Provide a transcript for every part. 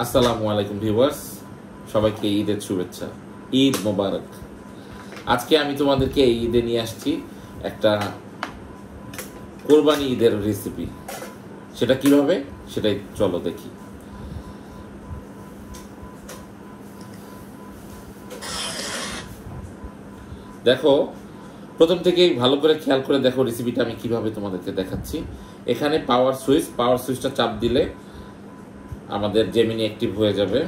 আসসালামু আলাইকুম ভিউয়ার্স, সবাইকে ঈদের শুভেচ্ছা। ঈদ মোবারক। আজকে আমি তোমাদেরকে এই ঈদে নিয়ে আসছি একটা কোরবানি ঈদের রেসিপি। সেটা কিভাবে, সেটাই চলো দেখি। দেখো, প্রথম থেকেই ভালো করে খেয়াল করে দেখো রেসিপিটা আমি কিভাবে তোমাদেরকে দেখাচ্ছি। এখানে পাওয়ার সুইচটা চাপ দিলে আমাদের জেমিনি অ্যাক্টিভ হয়ে যাবে।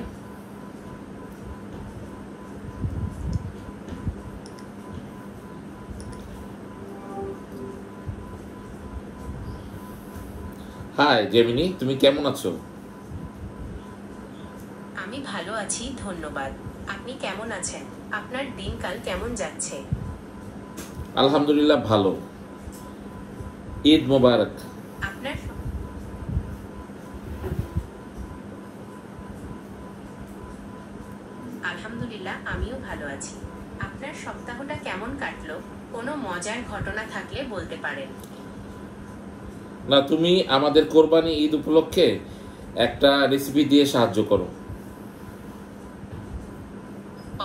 হাই জেমিনি, তুমি কেমন আছো? আমি ভালো আছি, ধন্যবাদ। আপনি কেমন আছেন? আপনার দিনকাল কেমন যাচ্ছে? আলহামদুলিল্লাহ ভালো। ঈদ মোবারক। আপনার আলহামদুলিল্লাহ, আমিও ভালো আছি। আপনার সপ্তাহটা কেমন কাটলো? কোনো মজার ঘটনা থাকলে বলতে পারেন। না, তুমি আমাদের কোরবানি ঈদ উপলক্ষে একটা রেসিপি দিয়ে সাহায্য করো।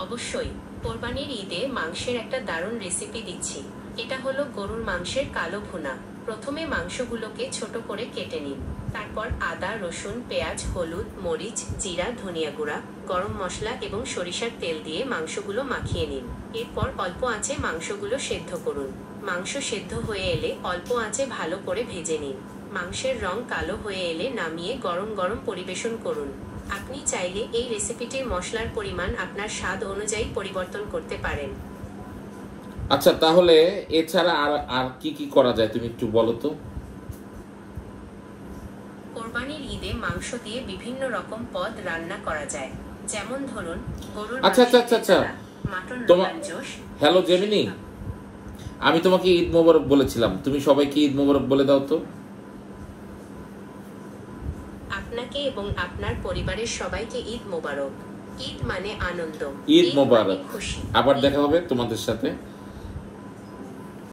অবশ্যই। কোরবানির ঈদে মাংসের একটা দারুণ রেসিপি দিচ্ছি। এটা হলো গরুর মাংসের কালো ভুনা। প্রথমে মাংসগুলোকে ছোট করে কেটে নিন। তারপর আদা, রসুন, পেঁয়াজ, হলুদ, মরিচ, জিরা, ধনিয়া গুঁড়া, গরম মশলা এবং সরিষার তেল দিয়ে মাংসগুলো মাখিয়ে নিন। এরপর অল্প আঁচে মাংসগুলো সেদ্ধ করুন। মাংস সেদ্ধ হয়ে এলে অল্প আঁচে ভালো করে ভেজে নিন। মাংসের রং কালো হয়ে এলে নামিয়ে গরম গরম পরিবেশন করুন। আপনি চাইলে এই রেসিপিটির মশলার পরিমাণ আপনার স্বাদ অনুযায়ী পরিবর্তন করতে পারেন। আচ্ছা, তাহলে এছাড়া আর আর কি কি করা যায় তুমি একটু বলো তো। কোরবানির ঈদে মাংস দিয়ে বিভিন্ন রকম পদ রান্না করা যায়। যেমন ধরুন, গরুর আচ্ছা আচ্ছা আচ্ছা আচ্ছা মাটন তোমার রোগাঞ্জোশ। হ্যালো জেমিনি, আমি তোমাকে ঈদ মোবারক বলেছিলাম, তুমি সবাইকে ঈদ মোবারক বলে দাও তো। আপনাকে এবং আপনার পরিবারের সবাইকে ঈদ মোবারক। ঈদ মানে আনন্দ, ঈদ মোবারক। খুশি। আবার দেখা হবে তোমাদের সাথে।